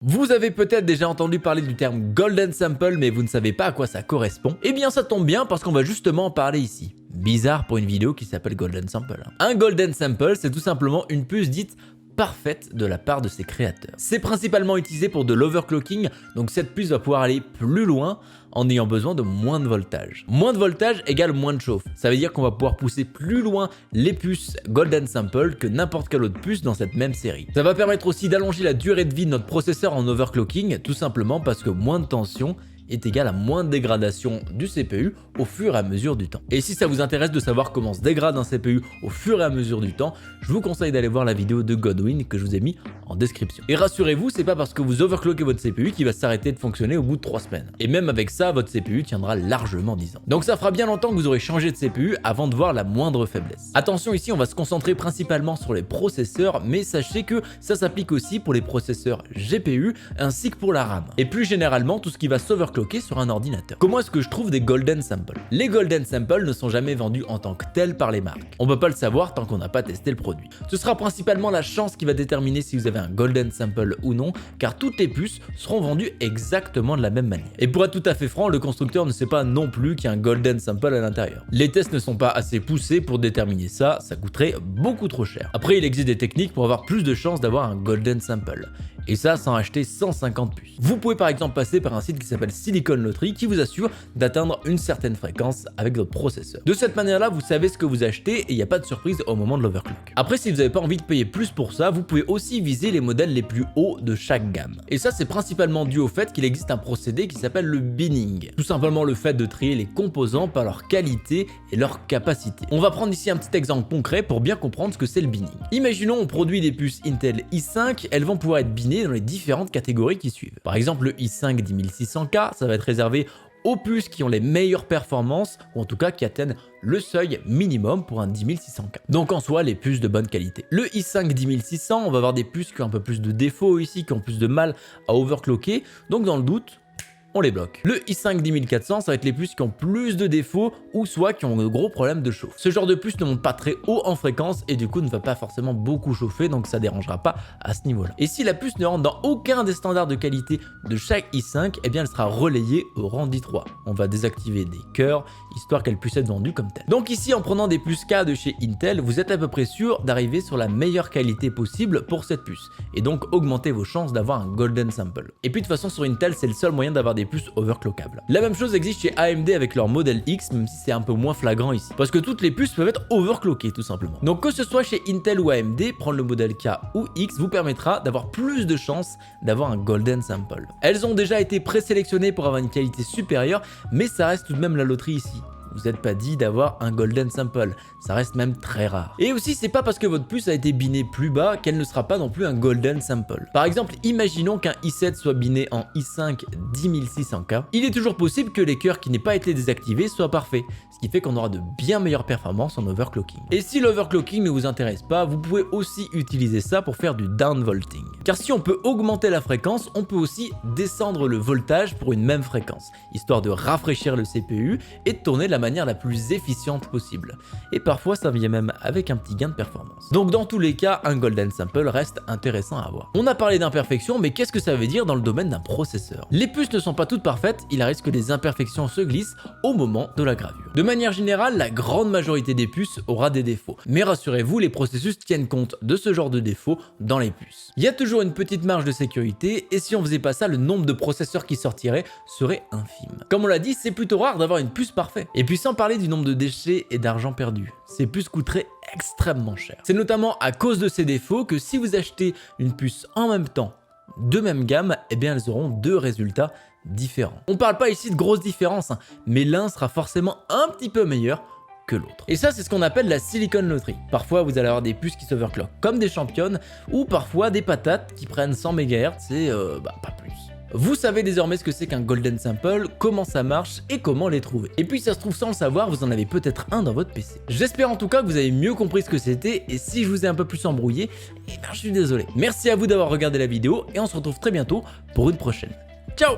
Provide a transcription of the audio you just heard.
Vous avez peut-être déjà entendu parler du terme Golden Sample mais vous ne savez pas à quoi ça correspond. Eh bien ça tombe bien parce qu'on va justement en parler ici. Bizarre pour une vidéo qui s'appelle Golden Sample. Un Golden Sample, c'est tout simplement une puce dite parfaite de la part de ses créateurs. C'est principalement utilisé pour de l'overclocking, donc cette puce va pouvoir aller plus loin en ayant besoin de moins de voltage. Moins de voltage égale moins de chauffe. Ça veut dire qu'on va pouvoir pousser plus loin les puces Golden Sample que n'importe quelle autre puce dans cette même série. Ça va permettre aussi d'allonger la durée de vie de notre processeur en overclocking, tout simplement parce que moins de tension est égal à moins de dégradation du CPU au fur et à mesure du temps. Et si ça vous intéresse de savoir comment se dégrade un CPU au fur et à mesure du temps, je vous conseille d'aller voir la vidéo de Godwin que je vous ai mis en description. Et rassurez-vous, c'est pas parce que vous overclockez votre CPU qu'il va s'arrêter de fonctionner au bout de 3 semaines. Et même avec ça, votre CPU tiendra largement 10 ans. Donc ça fera bien longtemps que vous aurez changé de CPU avant de voir la moindre faiblesse. Attention, ici on va se concentrer principalement sur les processeurs, mais sachez que ça s'applique aussi pour les processeurs GPU ainsi que pour la RAM. Et plus généralement, tout ce qui va s'overclocker sur un ordinateur. Comment est-ce que je trouve des Golden Samples? Les Golden Samples ne sont jamais vendus en tant que tels par les marques. On ne peut pas le savoir tant qu'on n'a pas testé le produit. Ce sera principalement la chance qui va déterminer si vous avez un Golden Sample ou non, car toutes les puces seront vendues exactement de la même manière. Et pour être tout à fait franc, le constructeur ne sait pas non plus qu'il y a un Golden Sample à l'intérieur. Les tests ne sont pas assez poussés pour déterminer ça, ça coûterait beaucoup trop cher. Après, il existe des techniques pour avoir plus de chances d'avoir un Golden Sample. Et ça sans acheter 150 puces. Vous pouvez par exemple passer par un site qui s'appelle Silicon Lottery qui vous assure d'atteindre une certaine fréquence avec votre processeur. De cette manière-là, vous savez ce que vous achetez et il n'y a pas de surprise au moment de l'overclock. Après, si vous n'avez pas envie de payer plus pour ça, vous pouvez aussi viser les modèles les plus hauts de chaque gamme. Et ça, c'est principalement dû au fait qu'il existe un procédé qui s'appelle le binning. Tout simplement le fait de trier les composants par leur qualité et leur capacité. On va prendre ici un petit exemple concret pour bien comprendre ce que c'est le binning. Imaginons on produit des puces Intel i5, elles vont pouvoir être binées dans les différentes catégories qui suivent. Par exemple, le i5 10600K, ça va être réservé aux puces qui ont les meilleures performances, ou en tout cas qui atteignent le seuil minimum pour un 10600K. Donc en soi, les puces de bonne qualité. Le i5 10600, on va avoir des puces qui ont un peu plus de défauts ici, qui ont plus de mal à overclocker, donc dans le doute, on les bloque. Le i5 10400, ça va être les puces qui ont plus de défauts ou soit qui ont de gros problèmes de chauffe. Ce genre de puce ne monte pas très haut en fréquence et du coup ne va pas forcément beaucoup chauffer, donc ça dérangera pas à ce niveau-là. Et si la puce ne rentre dans aucun des standards de qualité de chaque i5, eh bien elle sera relayée au rang d'i3. On va désactiver des cœurs histoire qu'elle puisse être vendue comme telle. Donc ici, en prenant des puces K de chez Intel, vous êtes à peu près sûr d'arriver sur la meilleure qualité possible pour cette puce et donc augmenter vos chances d'avoir un Golden Sample. Et puis de toute façon sur Intel, c'est le seul moyen d'avoir des puces overclockables. La même chose existe chez AMD avec leur modèle X, même si c'est un peu moins flagrant ici, parce que toutes les puces peuvent être overclockées tout simplement. Donc que ce soit chez Intel ou AMD, prendre le modèle K ou X vous permettra d'avoir plus de chances d'avoir un Golden Sample. Elles ont déjà été présélectionnées pour avoir une qualité supérieure, mais ça reste tout de même la loterie ici. Vous n'êtes pas dit d'avoir un Golden Sample, ça reste même très rare. Et aussi, c'est pas parce que votre puce a été binée plus bas qu'elle ne sera pas non plus un Golden Sample. Par exemple, imaginons qu'un i7 soit biné en i5 10600K. Il est toujours possible que les cœurs qui n'aient pas été désactivés soient parfaits, ce qui fait qu'on aura de bien meilleures performances en overclocking. Et si l'overclocking ne vous intéresse pas, vous pouvez aussi utiliser ça pour faire du downvolting. Car si on peut augmenter la fréquence, on peut aussi descendre le voltage pour une même fréquence, histoire de rafraîchir le CPU et de tourner de la manière la plus efficiente possible. Et parfois ça vient même avec un petit gain de performance. Donc dans tous les cas, un Golden Sample reste intéressant à avoir. On a parlé d'imperfections, mais qu'est-ce que ça veut dire dans le domaine d'un processeur? Les puces ne sont pas toutes parfaites, il arrive que des imperfections se glissent au moment de la gravure. De manière générale, la grande majorité des puces aura des défauts. Mais rassurez-vous, les processus tiennent compte de ce genre de défauts dans les puces. Il y a toujours une petite marge de sécurité, et si on faisait pas ça, le nombre de processeurs qui sortiraient serait infime. Comme on l'a dit, c'est plutôt rare d'avoir une puce parfaite. Et puis sans parler du nombre de déchets et d'argent perdu. Ces puces coûteraient extrêmement cher. C'est notamment à cause de ces défauts que si vous achetez une puce en même temps de même gamme, eh bien elles auront deux résultats différents. On parle pas ici de grosses différences, mais l'un sera forcément un petit peu meilleur que l'autre. Et ça, c'est ce qu'on appelle la Silicon Lottery. Parfois, vous allez avoir des puces qui s'overclockent comme des championnes, ou parfois des patates qui prennent 100 MHz et pas plus. Vous savez désormais ce que c'est qu'un Golden Sample, comment ça marche et comment les trouver. Et puis ça se trouve sans le savoir, vous en avez peut-être un dans votre PC. J'espère en tout cas que vous avez mieux compris ce que c'était et si je vous ai un peu plus embrouillé, eh ben je suis désolé. Merci à vous d'avoir regardé la vidéo et on se retrouve très bientôt pour une prochaine. Ciao!